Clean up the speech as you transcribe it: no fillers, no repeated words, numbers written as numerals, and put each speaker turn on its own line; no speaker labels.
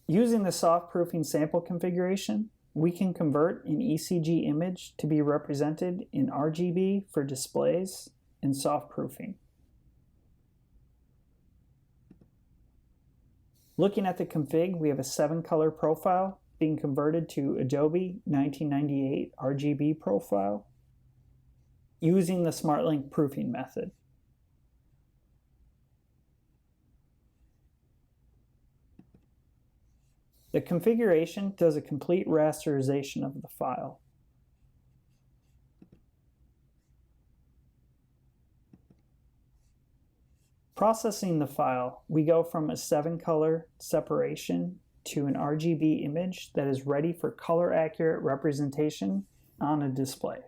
Using the SoftProofing sample configuration, we can convert an ECG image to be represented in RGB for displays and SoftProofing. Looking at the config, we have a 7-color profile being converted to Adobe 1998 RGB profile using the SmartLink proofing method. The configuration does a complete rasterization of the file. Processing the file, we go from a 7-color separation to an RGB image that is ready for color-accurate representation on a display.